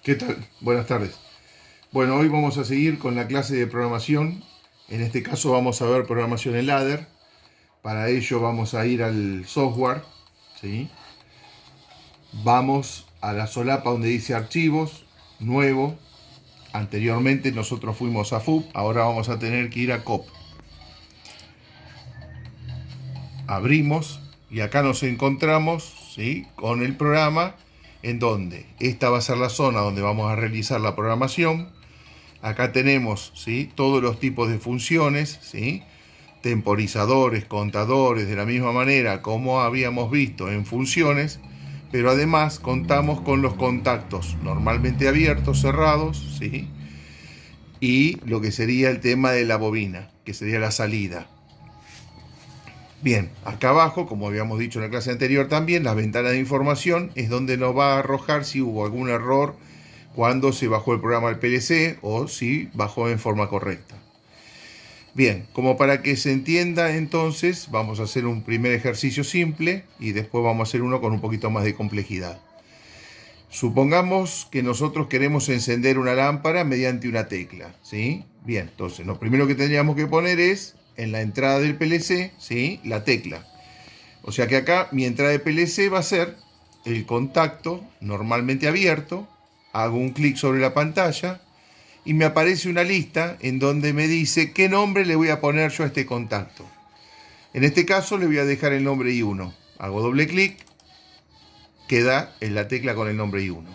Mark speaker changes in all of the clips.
Speaker 1: ¿Qué tal? Buenas tardes. Bueno, hoy vamos a seguir con la clase de programación. En este caso vamos a ver programación en ladder. Para ello vamos a ir al software, ¿sí? Vamos a la solapa donde dice archivos, nuevo. Anteriormente nosotros fuimos a FUB, ahora vamos a tener que ir a COP. Abrimos y acá nos encontramos, ¿sí?, con el programa en donde esta va a ser la zona donde vamos a realizar la programación. Acá tenemos, ¿sí?, todos los tipos de funciones, ¿sí?, temporizadores, contadores, de la misma manera como habíamos visto en funciones, pero además contamos con los contactos normalmente abiertos, cerrados, ¿sí?, y lo que sería el tema de la bobina, que sería la salida. Bien, acá abajo, como habíamos dicho en la clase anterior también, la ventana de información es donde nos va a arrojar si hubo algún error cuando se bajó el programa al PLC o si bajó en forma correcta. Bien, como para que se entienda entonces, vamos a hacer un primer ejercicio simple y después vamos a hacer uno con un poquito más de complejidad. Supongamos que nosotros queremos encender una lámpara mediante una tecla, ¿sí? Bien, entonces lo primero que tendríamos que poner es en la entrada del PLC, ¿sí?, la tecla. O sea que acá mi entrada de PLC va a ser el contacto normalmente abierto, hago un clic sobre la pantalla y me aparece una lista en donde me dice qué nombre le voy a poner yo a este contacto. En este caso le voy a dejar el nombre I1. Hago doble clic, queda en la tecla con el nombre I1.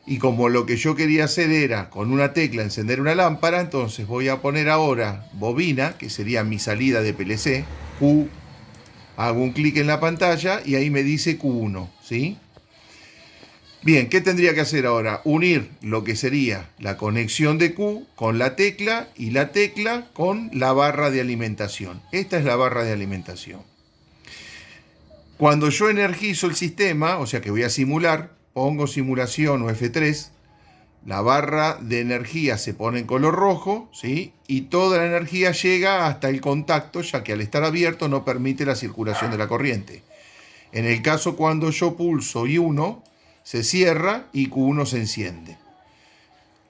Speaker 1: Y como lo que yo quería hacer era con una tecla encender una lámpara, entonces voy a poner ahora bobina, que sería mi salida de PLC, Q. Hago un clic en la pantalla y ahí me dice Q1, ¿sí? Bien, ¿qué tendría que hacer ahora? Unir lo que sería la conexión de Q con la tecla y la tecla con la barra de alimentación. Esta es la barra de alimentación. Cuando yo energizo el sistema, o sea que voy a simular, pongo simulación o F3, la barra de energía se pone en color rojo, ¿sí?, y toda la energía llega hasta el contacto, ya que al estar abierto no permite la circulación de la corriente. En el caso cuando yo pulso I1, se cierra y Q1 se enciende.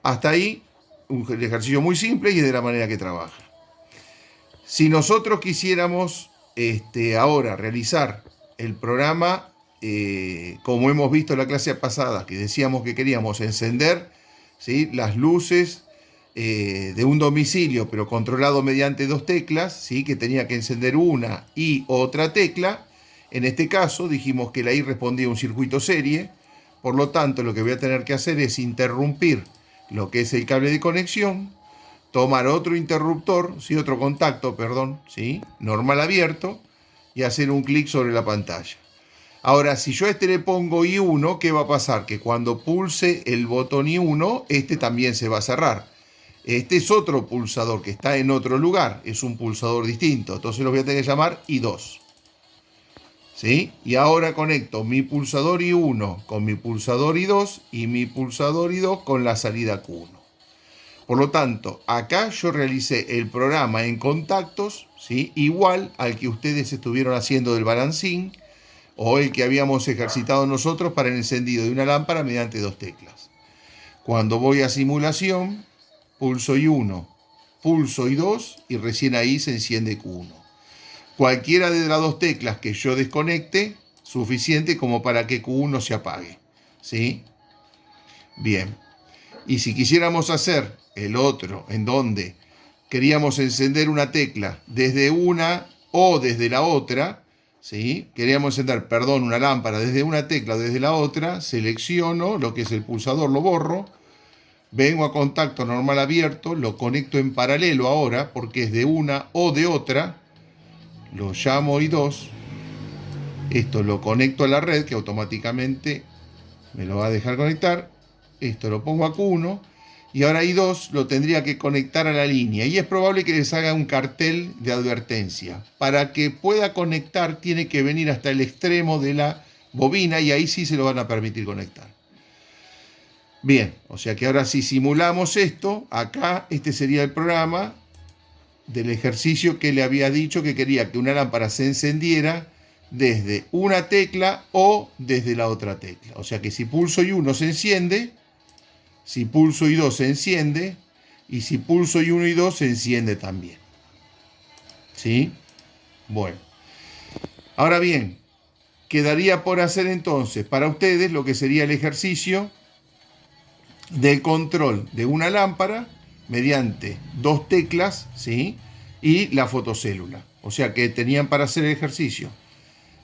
Speaker 1: Hasta ahí, un ejercicio muy simple y de la manera que trabaja. Si nosotros quisiéramos ahora realizar el programa, como hemos visto en la clase pasada, que decíamos que queríamos encender, ¿sí?, las luces de un domicilio, pero controlado mediante dos teclas, ¿sí?, que tenía que encender una y otra tecla. En este caso dijimos que la I respondía a un circuito serie, por lo tanto lo que voy a tener que hacer es interrumpir lo que es el cable de conexión, tomar otro interruptor, ¿sí?, otro contacto, perdón, ¿sí?, normal abierto, y hacer un clic sobre la pantalla. Ahora, si yo a este le pongo I1, ¿qué va a pasar? Que cuando pulse el botón I1, este también se va a cerrar. Este es otro pulsador que está en otro lugar, es un pulsador distinto, entonces lo voy a tener que llamar I2. ¿Sí? Y ahora conecto mi pulsador I1 con mi pulsador I2 y mi pulsador I2 con la salida Q1. Por lo tanto, acá yo realicé el programa en contactos, ¿sí?, igual al que ustedes estuvieron haciendo del balancín o el que habíamos ejercitado nosotros para el encendido de una lámpara mediante dos teclas. Cuando voy a simulación, pulso I1, pulso I2 y recién ahí se enciende Q1. Cualquiera de las dos teclas que yo desconecte, suficiente como para que Q1 se apague, ¿sí? Bien. Y si quisiéramos hacer el otro, en donde queríamos encender una tecla desde una o desde la otra, ¿sí?, queríamos encender, perdón, una lámpara desde una tecla o desde la otra, selecciono lo que es el pulsador, lo borro, vengo a contacto normal abierto, lo conecto en paralelo ahora, porque es de una o de otra, lo llamo I2, esto lo conecto a la red, que automáticamente me lo va a dejar conectar, esto lo pongo a Q1, y ahora I2 lo tendría que conectar a la línea, y es probable que les haga un cartel de advertencia. Para que pueda conectar tiene que venir hasta el extremo de la bobina, y ahí sí se lo van a permitir conectar. Bien, o sea que ahora si simulamos esto, acá este sería el programa del ejercicio que le había dicho que quería que una lámpara se encendiera desde una tecla o desde la otra tecla. O sea que si pulso y uno se enciende, Si pulso I2 se enciende, y si pulso I1 y 2 se enciende también. ¿Sí? Bueno. Ahora bien, quedaría por hacer entonces para ustedes lo que sería el ejercicio del control de una lámpara mediante 2 teclas, ¿sí? Y la fotocélula. O sea que tenían para hacer el ejercicio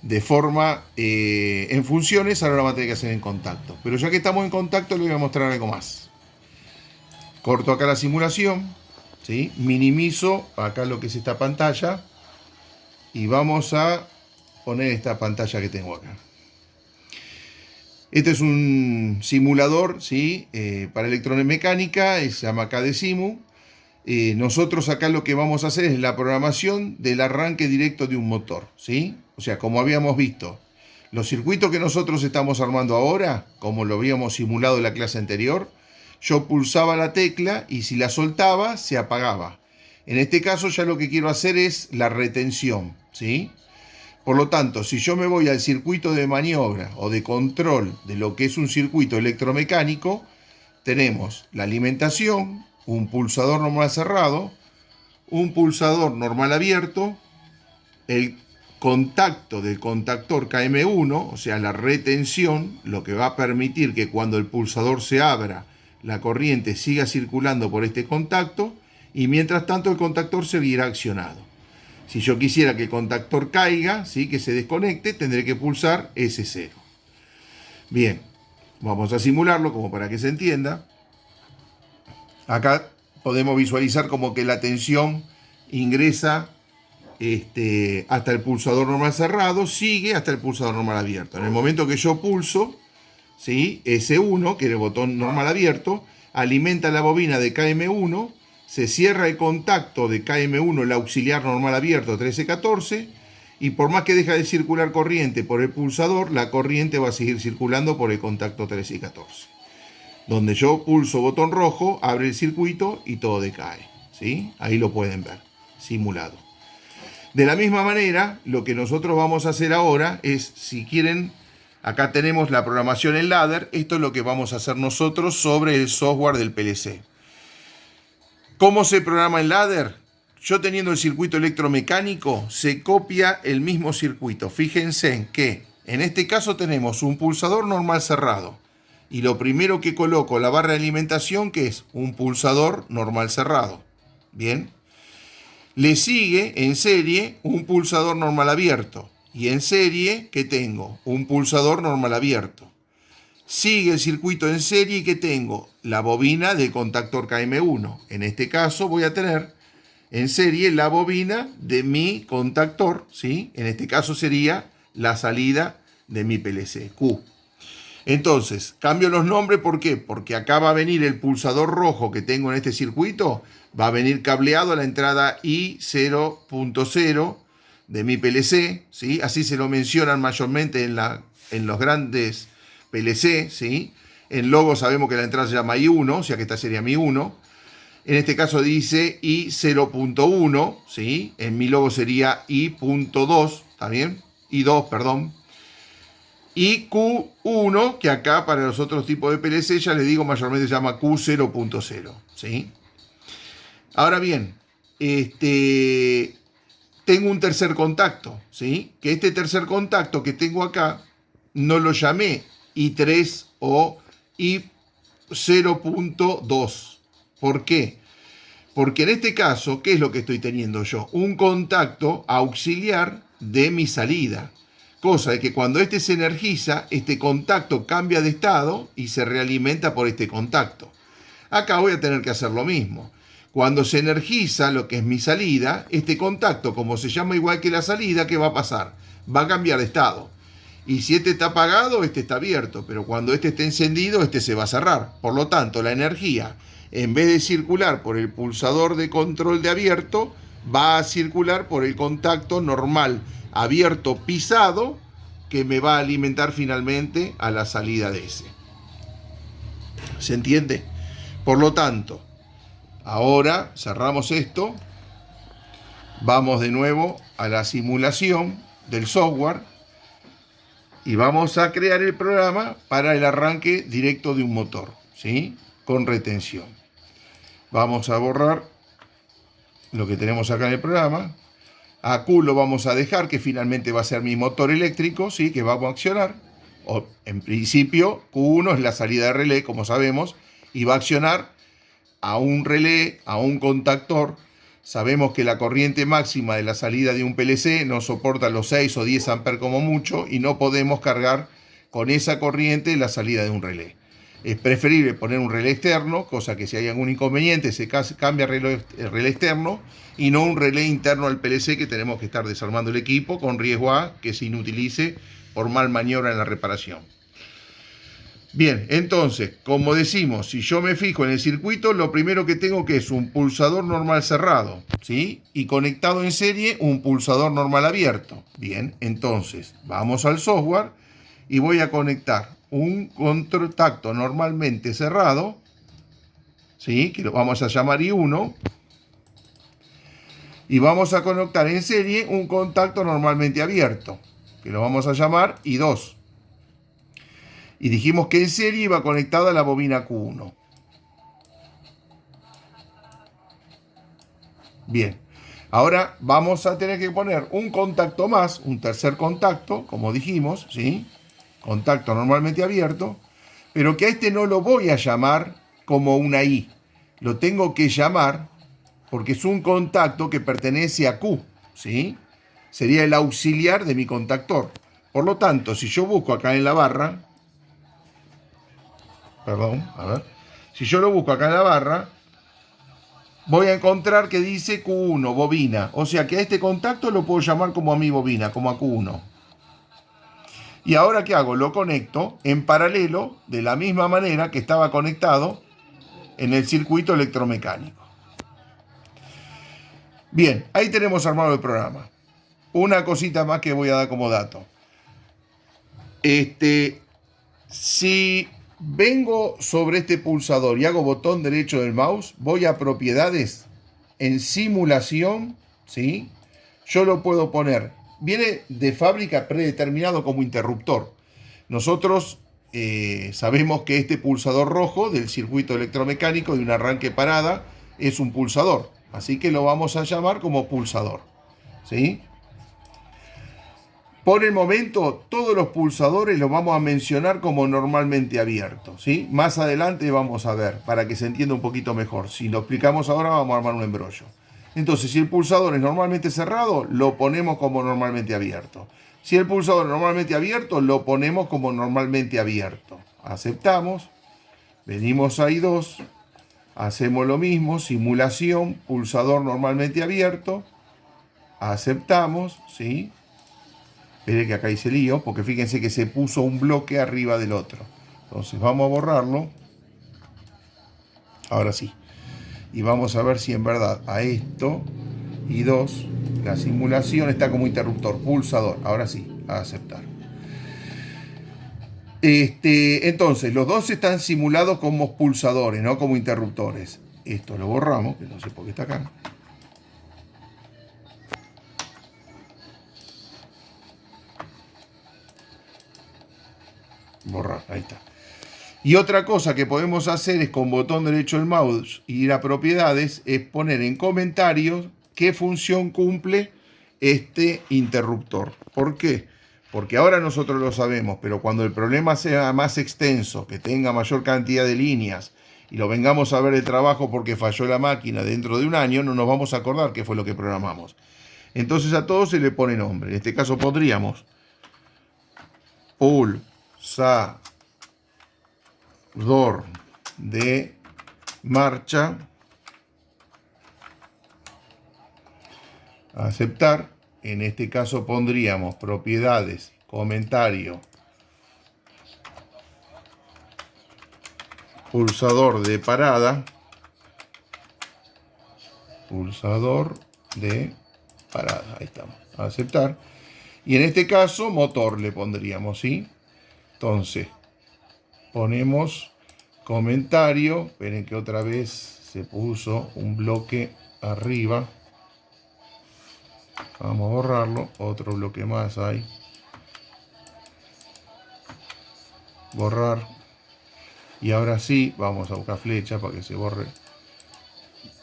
Speaker 1: de forma en funciones, ahora lo van a tener que hacer en contacto. Pero ya que estamos en contacto, les voy a mostrar algo más. Corto acá la simulación, ¿sí? Minimizo acá lo que es esta pantalla y vamos a poner esta pantalla que tengo acá. Este es un simulador, ¿sí? Para electromecánica, se llama KDesimu. Nosotros acá lo que vamos a hacer es la programación del arranque directo de un motor, ¿sí? O sea, como habíamos visto, los circuitos que nosotros estamos armando ahora, como lo habíamos simulado en la clase anterior, yo pulsaba la tecla y si la soltaba, se apagaba. En este caso ya lo que quiero hacer es la retención, ¿sí? Por lo tanto, si yo me voy al circuito de maniobra o de control de lo que es un circuito electromecánico, tenemos la alimentación, un pulsador normal cerrado, un pulsador normal abierto, el contacto del contactor KM1, o sea, la retención, lo que va a permitir que cuando el pulsador se abra, la corriente siga circulando por este contacto y mientras tanto el contactor seguirá accionado. Si yo quisiera que el contactor caiga, ¿sí? Que se desconecte, tendré que pulsar S0. Bien, vamos a simularlo como para que se entienda. Acá podemos visualizar como que la tensión ingresa hasta el pulsador normal cerrado, sigue hasta el pulsador normal abierto. En el momento que yo pulso, ¿sí? S1, que es el botón normal abierto, alimenta la bobina de KM1, se cierra el contacto de KM1, el auxiliar normal abierto 1314, y por más que deja de circular corriente por el pulsador, la corriente va a seguir circulando por el contacto 13 y 14. Donde yo pulso botón rojo, abre el circuito y todo decae, ¿sí? Ahí lo pueden ver, simulado. De la misma manera, lo que nosotros vamos a hacer ahora es, si quieren, acá tenemos la programación en ladder, esto es lo que vamos a hacer nosotros sobre el software del PLC. ¿Cómo se programa en ladder? Yo teniendo el circuito electromecánico, se copia el mismo circuito. Fíjense que en este caso tenemos un pulsador normal cerrado. Y lo primero que coloco la barra de alimentación, que es un pulsador normal cerrado. Bien. Le sigue en serie un pulsador normal abierto. Y en serie, ¿qué tengo? Un pulsador normal abierto. Sigue el circuito en serie que tengo la bobina del contactor KM1. En este caso voy a tener en serie la bobina de mi contactor, ¿sí? En este caso sería la salida de mi PLC, Q. Entonces, cambio los nombres, ¿por qué? Porque acá va a venir el pulsador rojo que tengo en este circuito, va a venir cableado a la entrada I0.0 de mi PLC, ¿sí? Así se lo mencionan mayormente en los grandes PLC, ¿sí? En logo sabemos que la entrada se llama I1, o sea que esta sería mi 1. En este caso dice I0.1, ¿sí? En mi logo sería I.2, ¿está bien? I2, perdón. Y Q1, que acá para los otros tipos de PLC ya les digo mayormente se llama Q0.0, ¿sí? Ahora bien, tengo un tercer contacto, ¿sí? Que este tercer contacto que tengo acá no lo llamé I3 o I0.2. ¿Por qué? Porque en este caso, ¿qué es lo que estoy teniendo yo? Un contacto auxiliar de mi salida. Cosa de que cuando este se energiza, este contacto cambia de estado y se realimenta por este contacto. Acá voy a tener que hacer lo mismo. Cuando se energiza lo que es mi salida, este contacto, como se llama igual que la salida, ¿qué va a pasar? Va a cambiar de estado. Y si este está apagado, este está abierto. Pero cuando este esté encendido, este se va a cerrar. Por lo tanto, la energía, en vez de circular por el pulsador de control de abierto, va a circular por el contacto normal abierto pisado, que me va a alimentar finalmente a la salida de ese. ¿Se entiende? Por lo tanto, ahora cerramos esto, vamos de nuevo a la simulación del software y vamos a crear el programa para el arranque directo de un motor, ¿sí? con retención. Vamos a borrar lo que tenemos acá en el programa. A Q lo vamos a dejar, que finalmente va a ser mi motor eléctrico, ¿sí? Que vamos a accionar. O, en principio, Q1 es la salida de relé, como sabemos, y va a accionar a un relé, a un contactor. Sabemos que la corriente máxima de la salida de un PLC no soporta los 6 o 10 amperes como mucho, y no podemos cargar con esa corriente la salida de un relé. Es preferible poner un relé externo, cosa que si hay algún inconveniente se cambia el relé externo y no un relé interno al PLC, que tenemos que estar desarmando el equipo con riesgo a que se inutilice por mal maniobra en la reparación. Bien, entonces, como decimos, si yo me fijo en el circuito, lo primero que tengo que es un pulsador normal cerrado, ¿sí? Y conectado en serie un pulsador normal abierto. Bien, entonces, vamos al software y voy a conectar un contacto normalmente cerrado, ¿sí? Que lo vamos a llamar I1. Y vamos a conectar en serie un contacto normalmente abierto, que lo vamos a llamar I2. Y dijimos que en serie iba conectada a la bobina Q1. Bien, ahora vamos a tener que poner un contacto más, un tercer contacto, como dijimos, ¿sí? Contacto normalmente abierto, pero que a este no lo voy a llamar como una I. Lo tengo que llamar porque es un contacto que pertenece a Q, ¿sí? Sería el auxiliar de mi contactor. Por lo tanto, si yo busco acá en la barra, si yo lo busco acá en la barra, voy a encontrar que dice Q1, bobina. O sea que a este contacto lo puedo llamar como a mi bobina, como a Q1. Y ahora, ¿qué hago? Lo conecto en paralelo de la misma manera que estaba conectado en el circuito electromecánico. Bien, ahí tenemos armado el programa. Una cosita más que voy a dar como dato. Si vengo sobre este pulsador y hago botón derecho del mouse, voy a propiedades, en simulación, ¿sí? Yo lo puedo poner. Viene de fábrica predeterminado como interruptor. Nosotros sabemos que este pulsador rojo del circuito electromecánico de un arranque parada es un pulsador. Así que lo vamos a llamar como pulsador, ¿sí? Por el momento, todos los pulsadores los vamos a mencionar como normalmente abiertos, ¿sí? Más adelante vamos a ver, para que se entienda un poquito mejor. Si lo explicamos ahora, vamos a armar un embrollo. Entonces, si el pulsador es normalmente cerrado, lo ponemos como normalmente abierto. Si el pulsador es normalmente abierto, lo ponemos como normalmente abierto. Aceptamos. Venimos a I2. Hacemos lo mismo. Simulación, pulsador normalmente abierto. Aceptamos, ¿sí? Espere que acá hice lío, porque fíjense que se puso un bloque arriba del otro. Entonces vamos a borrarlo. Ahora sí. Y vamos a ver si en verdad a esto y 2, la simulación está como interruptor, pulsador. Ahora sí, a aceptar. Entonces, los dos están simulados como pulsadores, no como interruptores. Esto lo borramos, que no sé por qué está acá. Borrar, ahí está. Y otra cosa que podemos hacer es con botón derecho del mouse y ir a propiedades, es poner en comentarios qué función cumple este interruptor. ¿Por qué? Porque ahora nosotros lo sabemos, pero cuando el problema sea más extenso, que tenga mayor cantidad de líneas y lo vengamos a ver de trabajo porque falló la máquina dentro de un año, no nos vamos a acordar qué fue lo que programamos. Entonces a todo se le pone nombre. En este caso podríamos pulsador de marcha, aceptar. En este caso pondríamos propiedades, comentario, pulsador de parada, pulsador de parada, ahí estamos, aceptar. Y en este caso motor le pondríamos, ¿sí? Entonces ponemos comentario, esperen que otra vez se puso un bloque arriba. Vamos a borrarlo, otro bloque más hay. Borrar. Y ahora sí, vamos a buscar flecha para que se borre.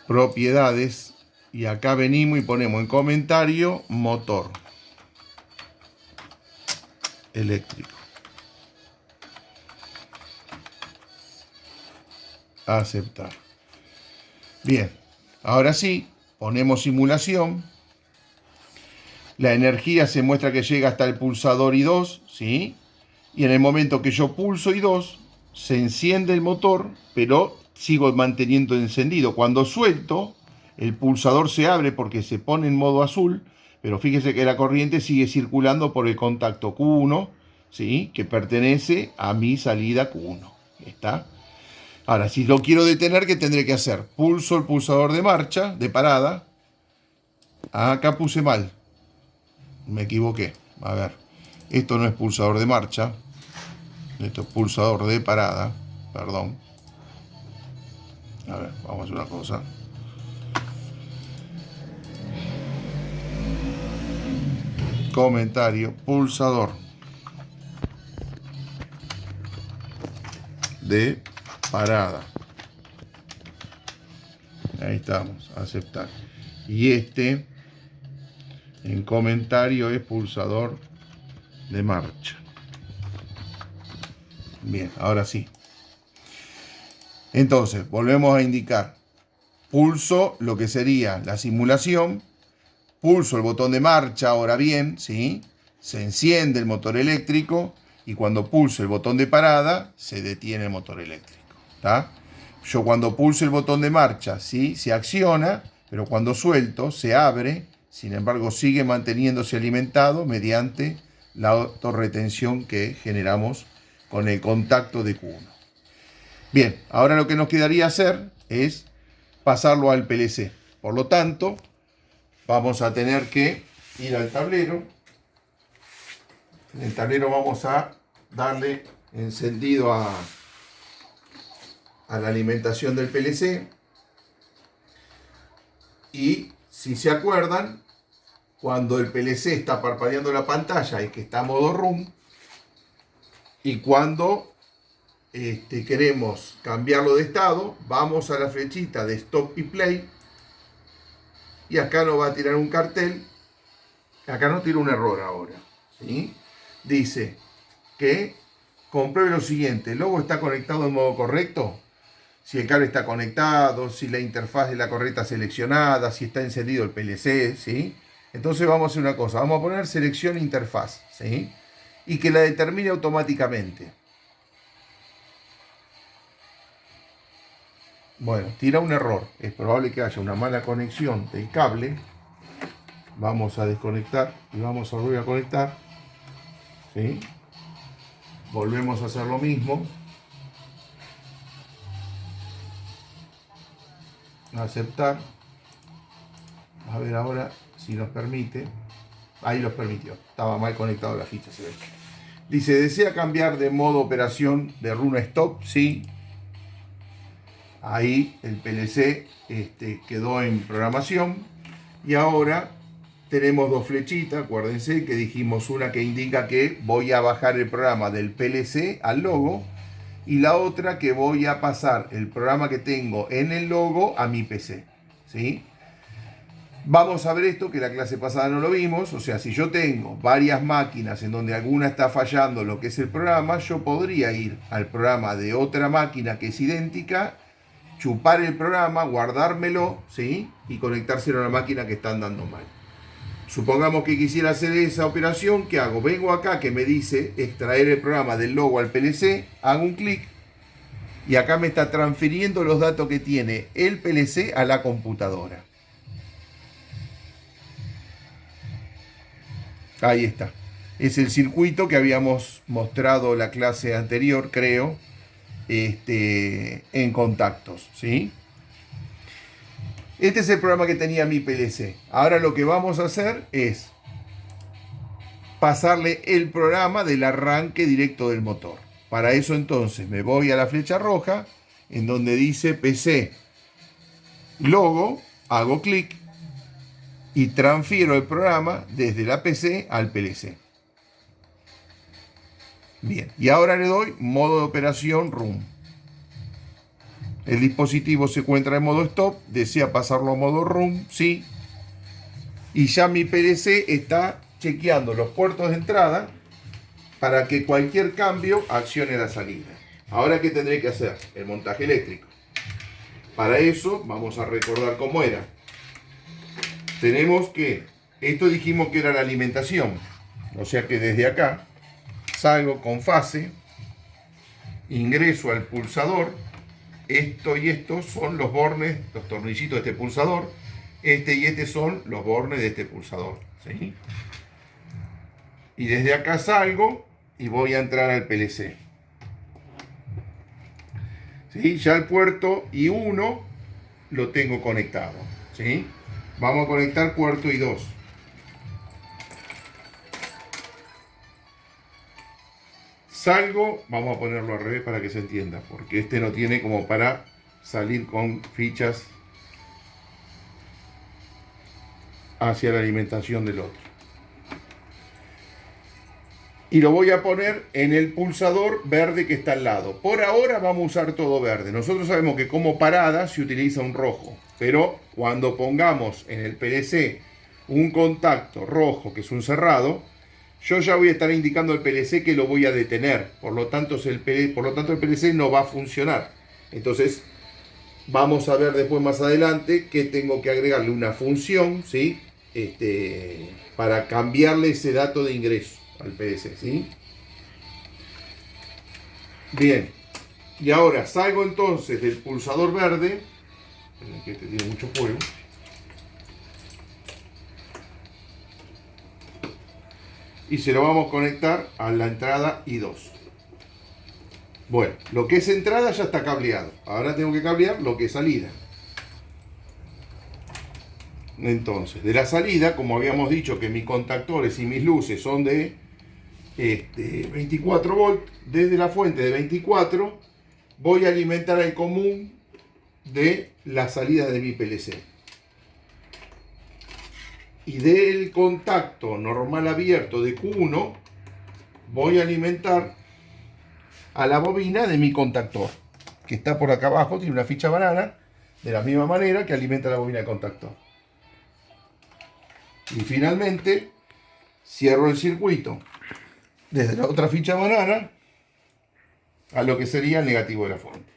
Speaker 1: Propiedades. Y acá venimos y ponemos en comentario motor eléctrico. Aceptar. Bien, ahora sí, ponemos simulación. La energía se muestra que llega hasta el pulsador I2, ¿sí? Y en el momento que yo pulso I2, se enciende el motor, pero sigo manteniendo encendido. Cuando suelto, el pulsador se abre porque se pone en modo azul, pero fíjese que la corriente sigue circulando por el contacto Q1, ¿sí? Que pertenece a mi salida Q1. ¿Está? Ahora, si lo quiero detener, ¿qué tendré que hacer? Pulso el pulsador de marcha, de parada. Acá puse mal. Me equivoqué. A ver, esto no es pulsador de marcha. Esto es pulsador de parada. Perdón. A ver, vamos a hacer una cosa. Comentario, pulsador de parada. Ahí estamos, aceptar. Y este en comentario es pulsador de marcha. Bien, ahora sí. Entonces, volvemos a indicar. Pulso lo que sería la simulación. Pulso el botón de marcha, ahora bien, ¿sí? Se enciende el motor eléctrico y cuando pulso el botón de parada, se detiene el motor eléctrico. ¿Tá? Yo cuando pulso el botón de marcha, ¿sí? Se acciona, pero cuando suelto, se abre, sin embargo sigue manteniéndose alimentado mediante la autorretención que generamos con el contacto de Q1. Bien, ahora lo que nos quedaría hacer es pasarlo al PLC. Por lo tanto, vamos a tener que ir al tablero. En el tablero vamos a darle encendido a la alimentación del PLC. Y si se acuerdan, cuando el PLC está parpadeando la pantalla es que está a modo room. Y cuando queremos cambiarlo de estado, vamos a la flechita de stop y play. Y acá nos va a tirar un cartel. Acá nos tira un error ahora, ¿sí? Dice que compruebe lo siguiente: el logo está conectado en modo correcto, si el cable está conectado, si la interfaz es la correcta seleccionada, si está encendido el PLC, ¿sí? Entonces vamos a hacer una cosa, vamos a poner selección interfaz, ¿sí? Y que la determine automáticamente. Bueno, tira un error, es probable que haya una mala conexión del cable. Vamos a desconectar y vamos a volver a conectar, ¿sí? Volvemos a hacer lo mismo. Aceptar. A ver ahora si nos permite. Ahí los permitió. Estaba mal conectado la ficha, se ve. Dice, ¿desea cambiar de modo operación de run a stop? Sí. Ahí el PLC quedó en programación. Y ahora tenemos dos flechitas. Acuérdense que dijimos una que indica que voy a bajar el programa del PLC al logo. Y la otra que voy a pasar el programa que tengo en el logo a mi PC, ¿sí? Vamos a ver esto, que la clase pasada no lo vimos. O sea, si yo tengo varias máquinas en donde alguna está fallando lo que es el programa, yo podría ir al programa de otra máquina que es idéntica, chupar el programa, guardármelo, ¿sí? Y conectárselo a la máquina que está andando mal. Supongamos que quisiera hacer esa operación, ¿qué hago? Vengo acá que me dice extraer el programa del logo al PLC, hago un clic y acá me está transfiriendo los datos que tiene el PLC a la computadora. Ahí está. Es el circuito que habíamos mostrado la clase anterior, creo, en contactos, ¿sí? Este es el programa que tenía mi PLC. Ahora lo que vamos a hacer es pasarle el programa del arranque directo del motor. Para eso entonces me voy a la flecha roja, en donde dice PC logo, hago clic y transfiero el programa desde la PC al PLC. Bien, y ahora le doy modo de operación RUM. El dispositivo se encuentra en modo stop, desea pasarlo a modo room, sí. Y ya mi PLC está chequeando los puertos de entrada para que cualquier cambio accione la salida. Ahora, ¿qué tendré que hacer? El montaje eléctrico. Para eso vamos a recordar cómo era. Tenemos que, esto dijimos que era la alimentación, o sea que desde acá salgo con fase, ingreso al pulsador, esto y esto son los bornes, los tornillitos de este pulsador, este y este son los bornes de este pulsador, ¿sí? Y desde acá salgo y voy a entrar al PLC. ¿Sí? Ya el puerto I1 lo tengo conectado, ¿sí? Vamos a conectar puerto I2. Salgo, vamos a ponerlo al revés para que se entienda, porque este no tiene como para salir con fichas hacia la alimentación del otro. Y lo voy a poner en el pulsador verde que está al lado. Por ahora vamos a usar todo verde. Nosotros sabemos que como parada se utiliza un rojo, pero cuando pongamos en el PLC un contacto rojo, que es un cerrado, yo ya voy a estar indicando al PLC que lo voy a detener. Por lo tanto, el PLC no va a funcionar. Entonces, vamos a ver después más adelante que tengo que agregarle una función, ¿sí? Para cambiarle ese dato de ingreso al PLC, ¿sí? Bien, y ahora salgo entonces del pulsador verde, que este tiene mucho fuego, y se lo vamos a conectar a la entrada I2. Bueno, lo que es entrada ya está cableado, ahora tengo que cablear lo que es salida. Entonces, de la salida, como habíamos dicho que mis contactores y mis luces son de 24 volts, desde la fuente de 24 voy a alimentar el común de la salida de mi PLC. Y del contacto normal abierto de Q1 voy a alimentar a la bobina de mi contactor, que está por acá abajo, tiene una ficha banana, de la misma manera que alimenta la bobina de contactor. Y finalmente cierro el circuito desde la otra ficha banana a lo que sería el negativo de la fuente.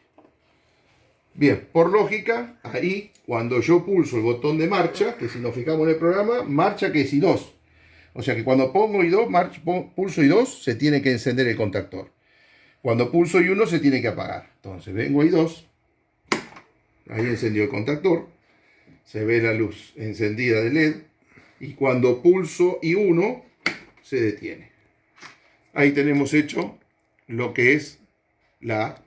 Speaker 1: Bien, por lógica, ahí cuando yo pulso el botón de marcha, que si nos fijamos en el programa, marcha que es I2. O sea que cuando pongo I2, pulso I2, se tiene que encender el contactor. Cuando pulso I1 se tiene que apagar. Entonces vengo a I2, ahí encendió el contactor, se ve la luz encendida de LED, y cuando pulso I1 se detiene. Ahí tenemos hecho lo que es la